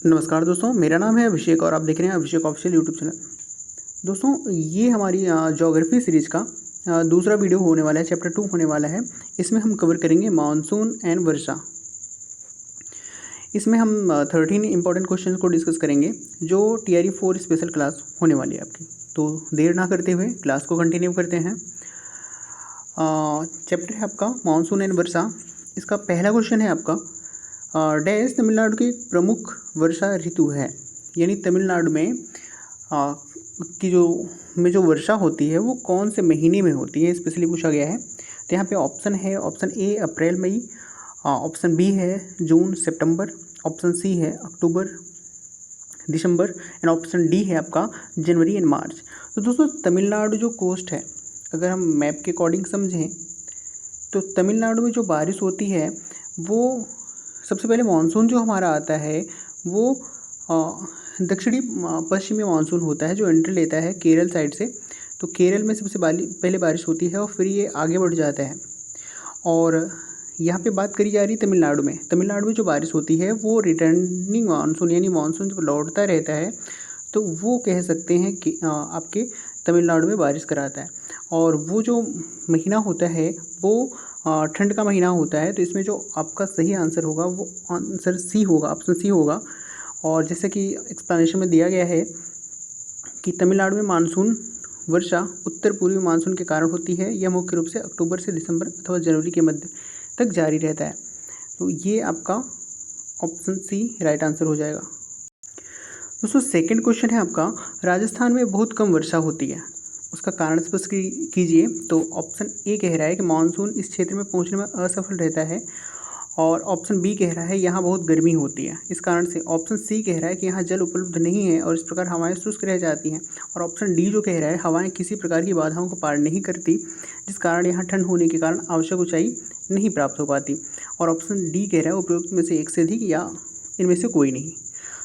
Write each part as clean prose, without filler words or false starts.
नमस्कार दोस्तों, मेरा नाम है अभिषेक और आप देख रहे हैं अभिषेक ऑफिशियल यूट्यूब चैनल। दोस्तों, ये हमारी ज्योग्राफी सीरीज़ का दूसरा वीडियो होने वाला है, चैप्टर 2 होने वाला है। इसमें हम कवर करेंगे मानसून एंड वर्षा। इसमें हम 13 इंपॉर्टेंट क्वेश्चन को डिस्कस करेंगे, जो टीआरई 4 स्पेशल क्लास होने वाली है आपकी। तो देर ना करते हुए क्लास को कंटिन्यू करते हैं। चैप्टर है आपका मानसून एंड वर्षा। इसका पहला क्वेश्चन है आपका, डैश तमिलनाडु की प्रमुख वर्षा ऋतु है। यानी तमिलनाडु में जो वर्षा होती है वो कौन से महीने में होती है, स्पेशली पूछा गया है। तो यहाँ पे ऑप्शन है, ऑप्शन ए अप्रैल मई, ऑप्शन बी है जून सितंबर, ऑप्शन सी है अक्टूबर दिसंबर एंड ऑप्शन डी है आपका जनवरी एंड मार्च। तो दोस्तों, तमिलनाडु जो कोस्ट है, अगर हम मैप के अकॉर्डिंग समझें तो तमिलनाडु में जो बारिश होती है वो सबसे पहले मानसून जो हमारा आता है वो दक्षिणी पश्चिमी मानसून होता है, जो एंट्री लेता है केरल साइड से। तो केरल में सबसे पहले बारिश होती है और फिर ये आगे बढ़ जाता है। और यहाँ पे बात करी जा रही है तमिलनाडु में जो बारिश होती है वो रिटर्निंग मानसून, यानी मानसून जब लौटता रहता है तो वो कह सकते हैं कि आपके तमिलनाडु में बारिश कराता है। और वो जो महीना होता है वो ठंड का महीना होता है। तो इसमें जो आपका सही आंसर होगा वो आंसर सी होगा, ऑप्शन सी होगा। और जैसे कि एक्सप्लेनेशन में दिया गया है कि तमिलनाडु में मानसून वर्षा उत्तर पूर्वी मानसून के कारण होती है। यह मुख्य रूप से अक्टूबर से दिसंबर अथवा जनवरी के मध्य तक जारी रहता है। तो ये आपका ऑप्शन सी राइट आंसर हो जाएगा। दोस्तों, सेकंड क्वेश्चन है आपका, राजस्थान में बहुत कम वर्षा होती है, उसका कारण स्पष्ट कीजिए। तो ऑप्शन ए कह रहा है कि मानसून इस क्षेत्र में पहुंचने में असफल रहता है, और ऑप्शन बी कह रहा है यहाँ बहुत गर्मी होती है इस कारण से। ऑप्शन सी कह रहा है कि यहाँ जल उपलब्ध नहीं है और इस प्रकार हवाएं शुष्क रह जाती हैं। और ऑप्शन डी जो कह रहा है हवाएं किसी प्रकार की बाधाओं को पार नहीं करती, जिस कारण यहाँ ठंड होने के कारण आवश्यक ऊंचाई नहीं प्राप्त हो पाती। और ऑप्शन डी कह रहा है उपरोक्त में से एक से अधिक या इनमें से कोई नहीं।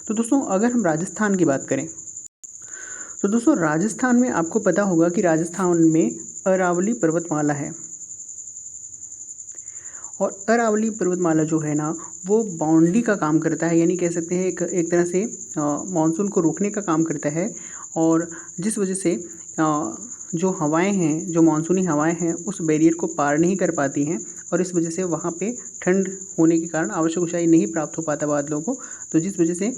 तो दोस्तों, अगर हम राजस्थान की बात करें तो दोस्तों, राजस्थान में आपको पता होगा कि राजस्थान में अरावली पर्वतमाला है। और अरावली पर्वतमाला जो है ना वो बाउंड्री का काम करता है, यानी कह सकते हैं एक तरह से मानसून को रोकने का काम करता है। और जिस वजह से जो हवाएं हैं, जो मानसूनी हवाएं हैं, उस बैरियर को पार नहीं कर पाती हैं और इस वजह से वहाँ पे ठंड होने के कारण आवश्यक ऊंचाई नहीं प्राप्त हो पाता बादलों को। तो जिस वजह से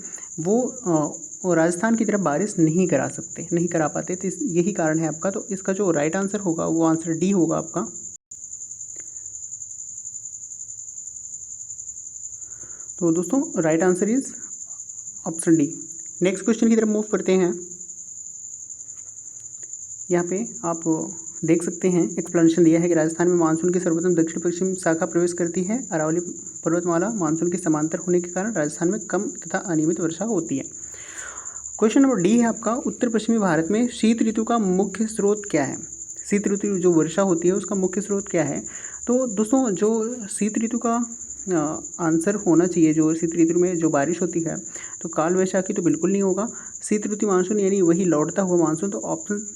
वो राजस्थान की तरफ बारिश नहीं करा पाते। तो यही कारण है आपका। तो इसका जो राइट आंसर होगा वो आंसर डी होगा आपका। तो दोस्तों, right answer is option D. Next question की तरफ मूव करते हैं। यहाँ पे आप देख सकते हैं एक्सप्लेनेशन दिया है कि राजस्थान में मानसून की सर्वप्रथम दक्षिण पश्चिम शाखा प्रवेश करती है। अरावली पर्वतमाला मानसून के समांतर होने के कारण राजस्थान में कम तथा अनियमित वर्षा होती है। क्वेश्चन नंबर डी है आपका, उत्तर पश्चिमी भारत में शीत ऋतु का मुख्य स्रोत क्या है। शीत ऋतु जो वर्षा होती है उसका मुख्य स्रोत क्या है। तो दोस्तों, जो शीत ऋतु का आंसर होना चाहिए, जो शीत ऋतु में जो बारिश होती है, तो काल वैशाखी तो बिल्कुल नहीं होगा। शीत ऋतु मानसून यानी वही लौटता हुआ मानसून। तो ऑप्शन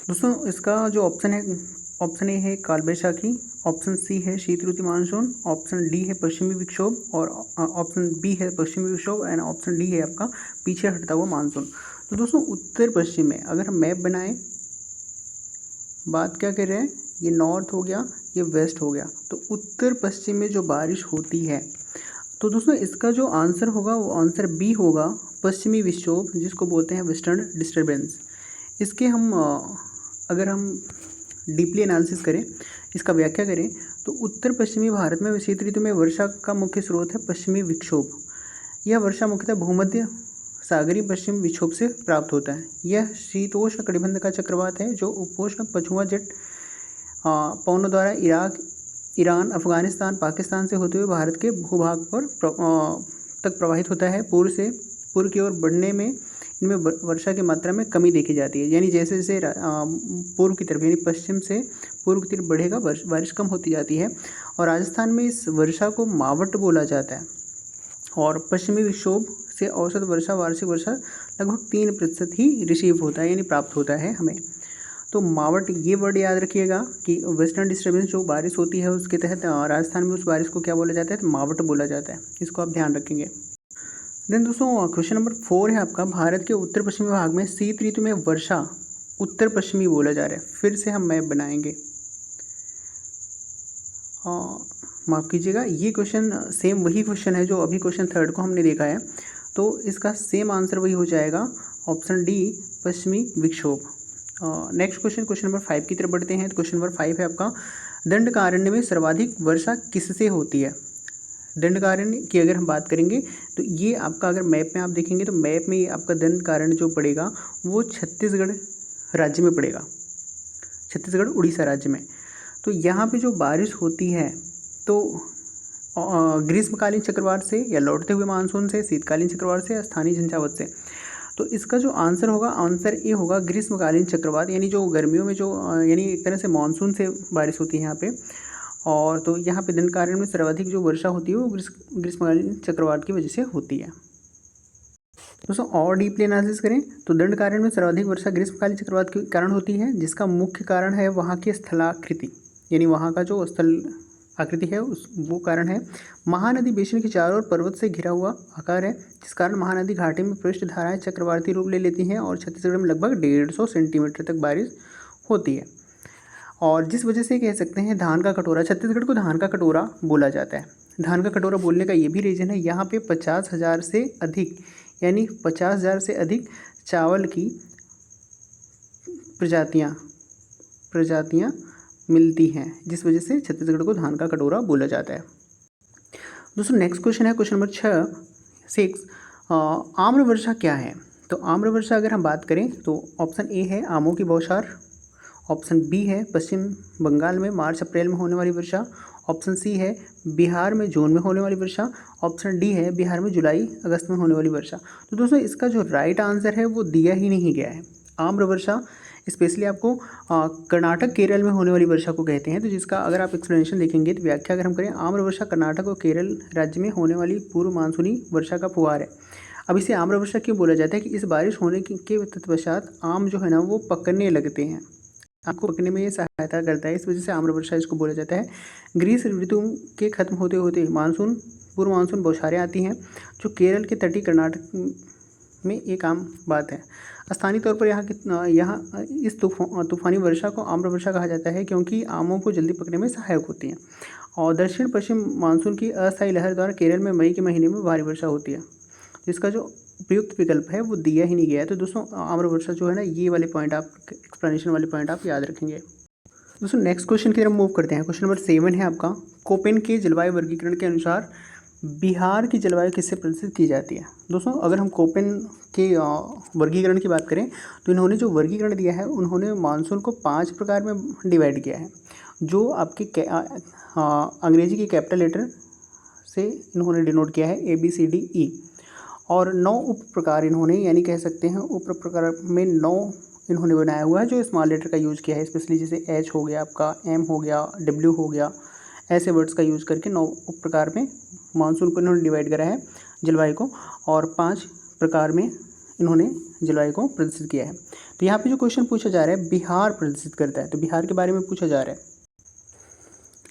दोस्तों, इसका जो ऑप्शन है, ऑप्शन ए है काल वैशाखी, ऑप्शन सी है शीत ऋतु मानसून, ऑप्शन डी है पश्चिमी विक्षोभ, और ऑप्शन बी है पश्चिमी विक्षोभ, एंड ऑप्शन डी है आपका पीछे हटता हुआ मानसून। तो दोस्तों, उत्तर पश्चिम में अगर हम मैप बनाएं, बात क्या कर रहे हैं, ये नॉर्थ हो गया, ये वेस्ट हो गया। तो उत्तर पश्चिम में जो बारिश होती है, तो दोस्तों इसका जो आंसर होगा वो आंसर बी होगा, पश्चिमी विक्षोभ, जिसको बोलते हैं वेस्टर्न डिस्टर्बेंस। इसके हम अगर हम डीपली एनालिसिस करें, इसका व्याख्या करें, तो उत्तर पश्चिमी भारत में शीत ऋतु में वर्षा का मुख्य स्रोत है पश्चिमी विक्षोभ। यह वर्षा मुख्यतः भूमध्य सागरीय पश्चिम विक्षोभ से प्राप्त होता है। यह शीतोष्ण कटिबंध का चक्रवात है जो उपोष्ण पछुआ जेट पवनों द्वारा इराक, ईरान, अफगानिस्तान, पाकिस्तान से होते हुए भारत के भूभाग पर तक प्रवाहित होता है। पूर्व की ओर बढ़ने में इनमें वर्षा की मात्रा में कमी देखी जाती है। यानी जैसे जैसे पूर्व की तरफ, यानी पश्चिम से पूर्व की तरफ बढ़ेगा, बारिश कम होती जाती है। और राजस्थान में इस वर्षा को मावट बोला जाता है। और पश्चिमी विक्षोभ से औसत वर्षा, वार्षिक वर्षा लगभग 3% ही रिसीव होता है, यानी प्राप्त होता है हमें। तो मावट, ये वर्ड याद रखिएगा कि वेस्टर्न डिस्टर्बेंस जो बारिश होती है उसके तहत राजस्थान में उस बारिश को क्या बोला जाता है, तो मावट बोला जाता है। इसको आप ध्यान रखेंगे। देन दोस्तों क्वेश्चन नंबर 4 है आपका, भारत के उत्तर पश्चिमी भाग में शीत ऋतु में वर्षा उत्तर पश्चिमी बोला जा रहा है। फिर से हम मैप बनाएंगे, माफ़ कीजिएगा, ये क्वेश्चन सेम वही क्वेश्चन है जो अभी क्वेश्चन 3 को हमने देखा है, तो इसका सेम आंसर वही हो जाएगा, ऑप्शन डी पश्चिमी विक्षोभ। नेक्स्ट क्वेश्चन, क्वेश्चन नंबर 5 की तरफ बढ़ते हैं। तो क्वेश्चन नंबर 5 है आपका, दंडकारण्य में सर्वाधिक वर्षा किससे होती है। दंडकारण्य की अगर हम बात करेंगे तो ये आपका, अगर मैप में आप देखेंगे तो मैप में ये आपका दंडकारण्य जो पड़ेगा वो छत्तीसगढ़ राज्य में पड़ेगा, छत्तीसगढ़ उड़ीसा राज्य में। तो यहाँ पे जो बारिश होती है तो ग्रीष्मकालीन चक्रवात से या लौटते हुए मानसून से, शीतकालीन चक्रवात से या स्थानीय झंझावात से। तो इसका जो आंसर होगा, आंसर ए होगा ग्रीष्मकालीन चक्रवात, यानी जो गर्मियों में जो यानी एक तरह से मानसून से बारिश होती है यहाँ पे। और तो यहाँ पे दंडकारण्य में सर्वाधिक जो वर्षा होती है वो ग्रीष्मकालीन चक्रवात की वजह से होती है। दोस्तों और डीपली एनालिसिस करें तो दंडकारण्य में सर्वाधिक वर्षा ग्रीष्मकालीन चक्रवात के कारण होती है, जिसका मुख्य कारण है वहाँ की स्थलाकृति, यानी वहाँ का जो स्थल आकृति है वो कारण है। महानदी बेसिन के चारों ओर पर्वत से घिरा हुआ आकार है, जिस कारण महानदी घाटी में पृष्ठ धाराएं चक्रवाती रूप ले लेती हैं और छत्तीसगढ़ में लगभग 150 सेंटीमीटर तक बारिश होती है। और जिस वजह से कह सकते हैं धान का कटोरा, छत्तीसगढ़ को धान का कटोरा बोला जाता है। धान का कटोरा बोलने का ये भी रीज़न है, यहाँ पे 50,000 से अधिक, यानी 50,000 से अधिक चावल की प्रजातियाँ मिलती हैं, जिस वजह से छत्तीसगढ़ को धान का कटोरा बोला जाता है। दोस्तों नेक्स्ट क्वेश्चन है क्वेश्चन नंबर 6 आम्र वर्षा क्या है। तो आम्र वर्षा अगर हम बात करें तो ऑप्शन ए है आमों की बौछार, ऑप्शन बी है पश्चिम बंगाल में मार्च अप्रैल में होने वाली वर्षा, ऑप्शन सी है बिहार में जून में होने वाली वर्षा, ऑप्शन डी है बिहार में जुलाई अगस्त में होने वाली वर्षा। तो दोस्तों इसका जो राइट आंसर है वो दिया ही नहीं गया है। आम्र वर्षा स्पेशली आपको कर्नाटक केरल में होने वाली वर्षा को कहते हैं। तो जिसका अगर आप एक्सप्लेनेशन देखेंगे तो व्याख्या अगर हम करें, आम्र वर्षा कर्नाटक और केरल राज्य में होने वाली पूर्व मानसूनी वर्षा का फुहार है। अब इसे आम्र वर्षा क्यों बोला जाता है कि इस बारिश होने के तत्पश्चात आम जो है ना वो पकने लगते हैं, आपको पकने में ये सहायता करता है, इस वजह से आम्र वर्षा इसको बोला जाता है। ग्रीष्म ऋतु के खत्म होते होते मानसून, पूर्व मानसून बौछारें आती हैं, जो केरल के तटीय कर्नाटक में एक आम बात है। स्थानीय तौर पर यहाँ इस तूफानी वर्षा को आम्र वर्षा कहा जाता है, क्योंकि आमों को जल्दी पकने में सहायक होती है। और दक्षिण पश्चिम मानसून की अस्थायी लहर द्वारा केरल में मई के महीने में भारी वर्षा होती है, जिसका जो उपयुक्त विकल्प है वो दिया ही नहीं गया है। तो दोस्तों आम्र वर्षा जो है ना, ये वाले पॉइंट आप, एक्सप्लेनेशन वाले पॉइंट आप याद रखेंगे। दोस्तों नेक्स्ट क्वेश्चन की तरफ मूव करते हैं। क्वेश्चन नंबर 7 है आपका, कोपेन के जलवायु वर्गीकरण के अनुसार बिहार की जलवायु किससे प्रदर्शित की जाती है। दोस्तों अगर हम कोपेन के वर्गीकरण की बात करें तो इन्होंने जो वर्गीकरण दिया है, उन्होंने मानसून को 5 प्रकार में डिवाइड किया है, जो आपके अंग्रेजी की कैपिटल लेटर से इन्होंने डिनोट किया है ABCDE, और 9 उप प्रकार इन्होंने, यानी कह सकते हैं उप प्रकार में 9 इन्होंने बनाया हुआ है जो स्मॉल लेटर का यूज़ किया है, स्पेशली जैसे H हो गया आपका, M हो गया, W हो गया, ऐसे वर्ड्स का यूज़ करके 9 उप प्रकार में मानसून को इन्होंने डिवाइड करा है जलवायु को, और 5 प्रकार में इन्होंने जलवायु को प्रदर्शित किया है। तो यहाँ पे जो क्वेश्चन पूछा जा रहा है, बिहार प्रदर्शित करता है, तो बिहार के बारे में पूछा जा रहा है।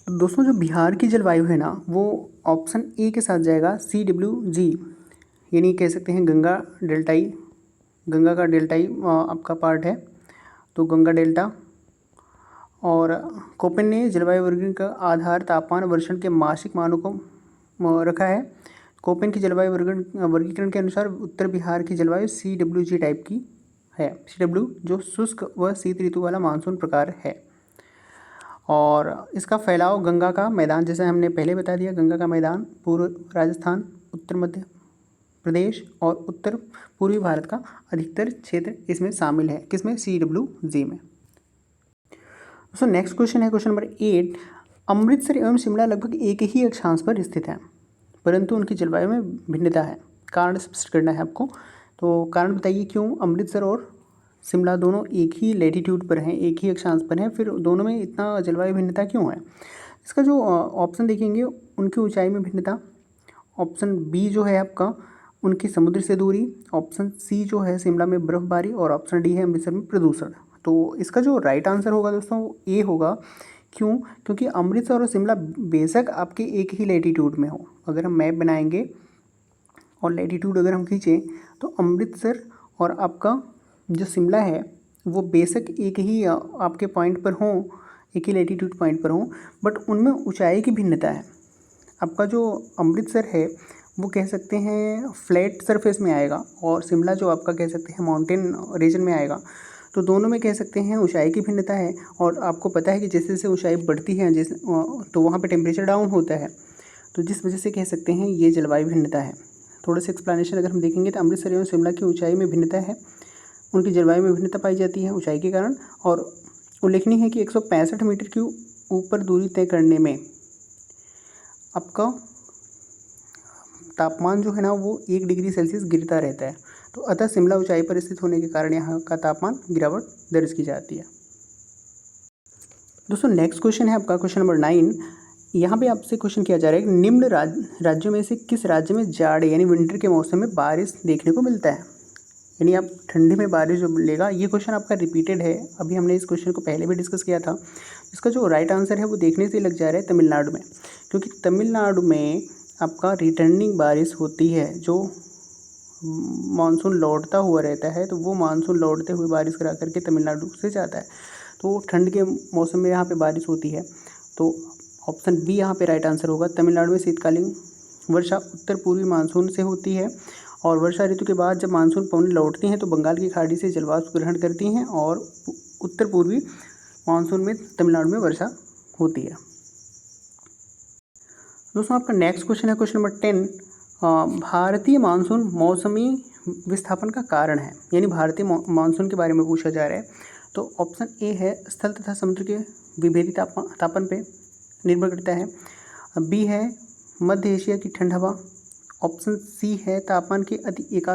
तो दोस्तों जो बिहार की जलवायु है ना, वो ऑप्शन ए के साथ जाएगा, CWG, यानी कह सकते हैं गंगा डेल्टाई, गंगा का डेल्टाई आपका पार्ट है, तो गंगा डेल्टा। और कोपेन ने जलवायु वर्गीकरण का आधार तापमान वर्षण के मासिक मानों को रखा है। कोपेन की जलवायु वर्गीकरण के अनुसार उत्तर बिहार की जलवायु CWG टाइप की है। CW जो शुष्क व शीत ऋतु वाला मानसून प्रकार है, और इसका फैलाव गंगा का मैदान, जैसे हमने पहले बता दिया, गंगा का मैदान पूर्व राजस्थान, उत्तर मध्य प्रदेश और उत्तर पूर्वी भारत का अधिकतर क्षेत्र इसमें शामिल है, किसमें, CWG में। दोस्तों नेक्स्ट क्वेश्चन है क्वेश्चन नंबर 8, अमृतसर एवं शिमला लगभग एक ही अक्षांश पर स्थित हैं, परंतु उनकी जलवायु में भिन्नता है। कारण स्पष्ट करना है आपको, तो कारण बताइए क्यों अमृतसर और शिमला दोनों एक ही लैटिट्यूड पर हैं, एक ही अक्षांश पर हैं, फिर दोनों में इतना जलवायु भिन्नता क्यों है। इसका जो ऑप्शन देखेंगे, उनकी ऊंचाई में भिन्नता, ऑप्शन बी जो है आपका उनकी समुद्र से दूरी, ऑप्शन सी जो है शिमला में बर्फबारी, और ऑप्शन डी है अमृतसर में प्रदूषण। तो इसका जो राइट आंसर होगा दोस्तों वो ए होगा। क्यों? क्योंकि अमृतसर और शिमला बेशक आपके एक ही लैटीट्यूड में हो, अगर हम मैप बनाएंगे और लैटीट्यूड अगर हम खींचें तो अमृतसर और आपका जो शिमला है वो बेशक एक ही आपके पॉइंट पर हों, एक ही लैटीट्यूड पॉइंट पर हों, बट उनमें ऊंचाई की भिन्नता है। आपका जो अमृतसर है वो कह सकते हैं फ्लैट सरफेस में आएगा, और शिमला जो आपका कह सकते हैं माउंटेन रीजन में आएगा। तो दोनों में कह सकते हैं ऊंचाई की भिन्नता है, और आपको पता है कि जैसे जैसे ऊंचाई बढ़ती है जैसे तो वहाँ पे टेम्परेचर डाउन होता है, तो जिस वजह से कह सकते हैं ये जलवायु भिन्नता है। थोड़ा सा एक्सप्लेनेशन अगर हम देखेंगे तो अमृतसर एवं शिमला की ऊंचाई में भिन्नता है, उनकी जलवायु में भिन्नता पाई जाती है ऊंचाई के कारण। और उल्लेखनीय है कि 165 मीटर की ऊपर दूरी तय करने में आपका तापमान जो है ना वो 1 डिग्री सेल्सियस गिरता रहता है। तो अतः शिमला ऊंचाई पर स्थित होने के कारण यहाँ का तापमान गिरावट दर्ज की जाती है। दोस्तों नेक्स्ट क्वेश्चन है आपका क्वेश्चन नंबर 9। यहाँ पे आपसे क्वेश्चन किया जा रहा है कि निम्न राज्यों में से किस राज्य में जाड़े यानी विंटर के मौसम में बारिश देखने को मिलता है, यानी आप ठंडी में बारिश जो मिलेगा। ये क्वेश्चन आपका रिपीटेड है, अभी हमने इस क्वेश्चन को पहले भी डिस्कस किया था। इसका जो राइट आंसर है वो देखने से लग जा रहा है तमिलनाडु में, क्योंकि तमिलनाडु में आपका रिटर्निंग बारिश होती है, जो मानसून लौटता हुआ रहता है, तो वो मानसून लौटते हुए बारिश करा करके तमिलनाडु से जाता है, तो ठंड के मौसम में यहाँ पे बारिश होती है। तो ऑप्शन बी यहाँ पे राइट आंसर होगा। तमिलनाडु में शीतकालीन वर्षा उत्तर पूर्वी मानसून से होती है, और वर्षा ऋतु के बाद जब मानसून पवनें लौटती हैं तो बंगाल की खाड़ी से जलवाष्प ग्रहण करती हैं, और उत्तर पूर्वी मानसून में तमिलनाडु में वर्षा होती है। दोस्तों आपका नेक्स्ट क्वेश्चन है क्वेश्चन नंबर 10। भारतीय मानसून मौसमी विस्थापन का कारण है, यानी भारतीय मानसून के बारे में पूछा जा रहा है। तो ऑप्शन ए है स्थल तथा समुद्र के विभेदी तापन पे निर्भर करता है। बी है मध्य एशिया की ठंड हवा। ऑप्शन सी है तापमान की अति एक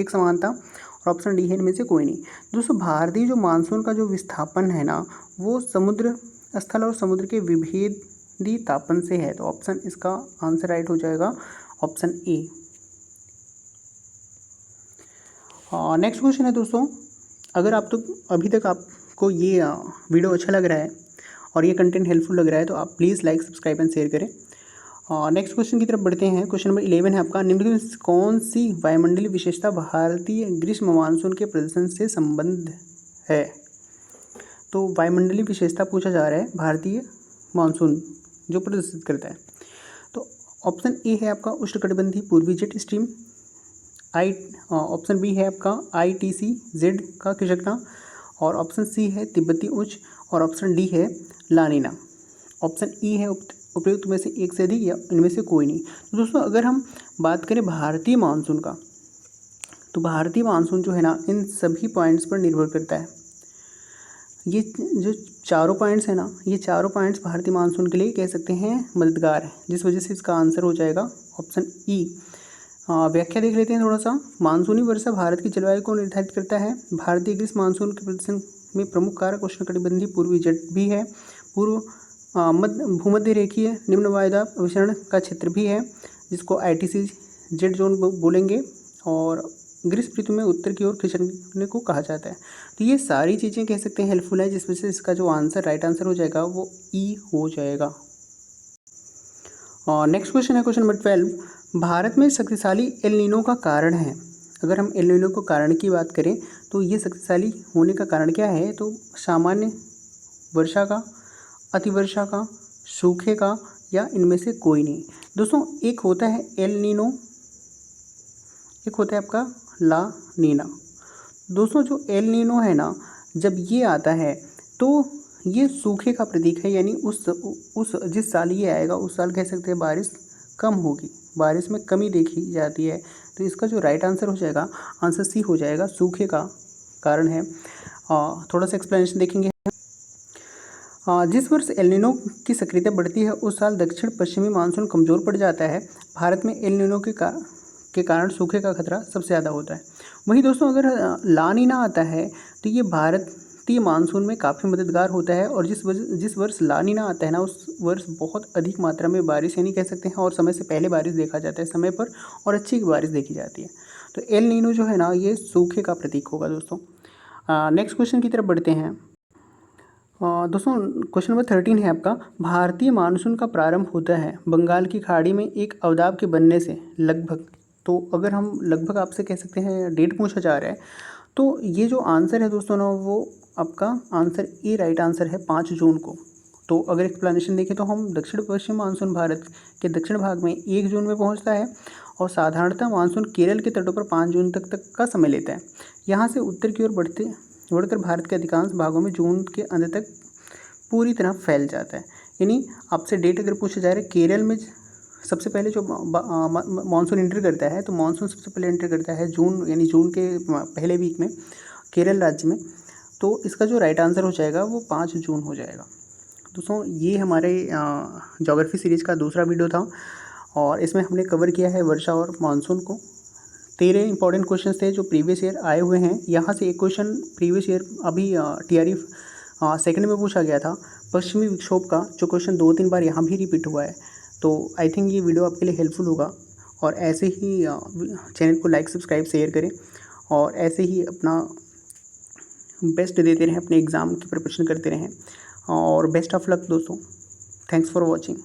समानता, और ऑप्शन डी है इनमें से कोई नहीं। दोस्तों भारतीय जो मानसून का जो विस्थापन है ना वो समुद्र स्थल और समुद्र के विभेदी तापन से है, तो ऑप्शन इसका आंसर राइट हो जाएगा ऑप्शन ए। नेक्स्ट क्वेश्चन है दोस्तों, अगर आप तो अभी तक आपको ये वीडियो अच्छा लग रहा है और ये कंटेंट हेल्पफुल लग रहा है तो आप please like subscribe and share करें। नेक्स्ट क्वेश्चन की तरफ बढ़ते हैं। क्वेश्चन नंबर 11 है आपका, निम्नलिखित में कौन सी वायुमंडलीय विशेषता भारतीय ग्रीष्म मानसून के प्रदर्शन से संबंध है। तो वायुमंडलीय विशेषता पूछा जा रहा है भारतीय मानसून जो प्रदर्शित करता है। तो ऑप्शन ए है आपका उष्णकटिबंधीय पूर्वी जेट स्ट्रीम। ऑप्शन बी है आपका ITCZ का खिसकना, और ऑप्शन सी है तिब्बती उच्च, और ऑप्शन डी है लानिना। ऑप्शन ई है उपयुक्त में से एक से अधिक या इनमें से कोई नहीं। तो दोस्तों अगर हम बात करें भारतीय मानसून का, तो भारतीय मानसून जो है ना इन सभी पॉइंट्स पर निर्भर करता है। ये जो चारों पॉइंट्स हैं ना, ये चारों पॉइंट्स भारतीय मानसून के लिए कह सकते हैं मददगार है, जिस वजह से इसका आंसर हो जाएगा ऑप्शन ई। व्याख्या देख लेते हैं थोड़ा सा। मानसूनी वर्षा भारत की जलवायु को निर्धारित करता है। भारतीय ग्रीष्म मानसून के प्रदर्शन में प्रमुख कारक उष्णकटिबंधीय पूर्वी जेट भी है, भूमध्य रेखीय निम्न वायुदाब अभिसरण का क्षेत्र भी है, जिसको ITCZ जोन बोलेंगे, और ग्रीष्म ऋतु में उत्तर की ओर खिसकने को कहा जाता है। तो ये सारी चीज़ें कह सकते हैं हेल्पफुल है, जिस वजह से इसका जो आंसर राइट आंसर हो जाएगा वो ई हो जाएगा। नेक्स्ट क्वेश्चन है क्वेश्चन नंबर 12। भारत में शक्तिशाली एल नीनो का कारण है। अगर हम एल नीनो को कारण की बात करें तो ये शक्तिशाली होने का कारण क्या है, तो सामान्य वर्षा का, अतिवर्षा का, सूखे का, या इनमें से कोई नहीं। दोस्तों एक होता है एल नीनो, एक होता है आपका ला नीना। दोस्तों जो एल नीनो है ना, जब ये आता है तो ये सूखे का प्रतीक है, यानी उस जिस साल ये आएगा उस साल कह सकते हैं बारिश कम होगी, बारिश में कमी देखी जाती है। तो इसका जो राइट आंसर हो जाएगा आंसर सी हो जाएगा, सूखे का कारण है। थोड़ा सा एक्सप्लेनेशन देखेंगे। जिस वर्ष एल नीनो की सक्रियता बढ़ती है उस साल दक्षिण पश्चिमी मानसून कमज़ोर पड़ जाता है। भारत में एल नीनो के कारण सूखे का खतरा सबसे ज़्यादा होता है। वहीं दोस्तों अगर ला नीना आता है तो ये भारतीय मानसून में काफ़ी मददगार होता है, और जिस वर्ष ला नीना आता है ना उस वर्ष बहुत अधिक मात्रा में बारिश यानी कह सकते हैं और समय से पहले बारिश देखा जाता है समय पर, और अच्छी बारिश देखी जाती है। तो एल नीनो जो है ना ये सूखे का प्रतीक होगा दोस्तों। नेक्स्ट क्वेश्चन की तरफ बढ़ते हैं। दोस्तों क्वेश्चन नंबर 13 है आपका, भारतीय मानसून का प्रारंभ होता है बंगाल की खाड़ी में एक अवदाब के बनने से लगभग। तो अगर हम लगभग आपसे कह सकते हैं डेट पूछा जा रहा है, तो ये जो आंसर है दोस्तों ना, वो आपका आंसर ए राइट आंसर है 5 जून को। तो अगर एक्सप्लेनेशन देखें तो हम दक्षिण पश्चिम मानसून भारत के दक्षिण भाग में 1 जून में पहुंचता है और साधारणतः मानसून केरल के तटों पर 5 जून तक का समय लेता है। यहाँ से उत्तर की ओर बढ़कर भारत के अधिकांश भागों में जून के अंत तक पूरी तरह फैल जाता है। यानी आपसे डेट अगर पूछा जा रहा है, केरल में सबसे पहले जो मानसून एंटर करता है, तो मानसून सबसे पहले एंटर करता है जून, यानी जून के पहले वीक में केरल राज्य में। तो इसका जो राइट आंसर हो जाएगा वो 5 जून हो जाएगा। दोस्तों ये हमारे ज्योग्राफी सीरीज़ का दूसरा वीडियो था और इसमें हमने कवर किया है वर्षा और मानसून को। 13 इंपॉर्टेंट क्वेश्चन थे जो प्रीवियस ईयर आए हुए हैं। यहाँ से एक क्वेश्चन प्रीवियस ईयर अभी TRE सेकंड में पूछा गया था, पश्चिमी विक्षोभ का, जो क्वेश्चन 2-3 बार यहाँ भी रिपीट हुआ है। तो आई थिंक ये वीडियो आपके लिए हेल्पफुल होगा और ऐसे ही चैनल को लाइक, सब्सक्राइब, शेयर करें और ऐसे ही अपना बेस्ट देते रहें, अपने एग्ज़ाम की प्रिपरेशन करते रहें और बेस्ट ऑफ लक दोस्तों। Thanks for watching.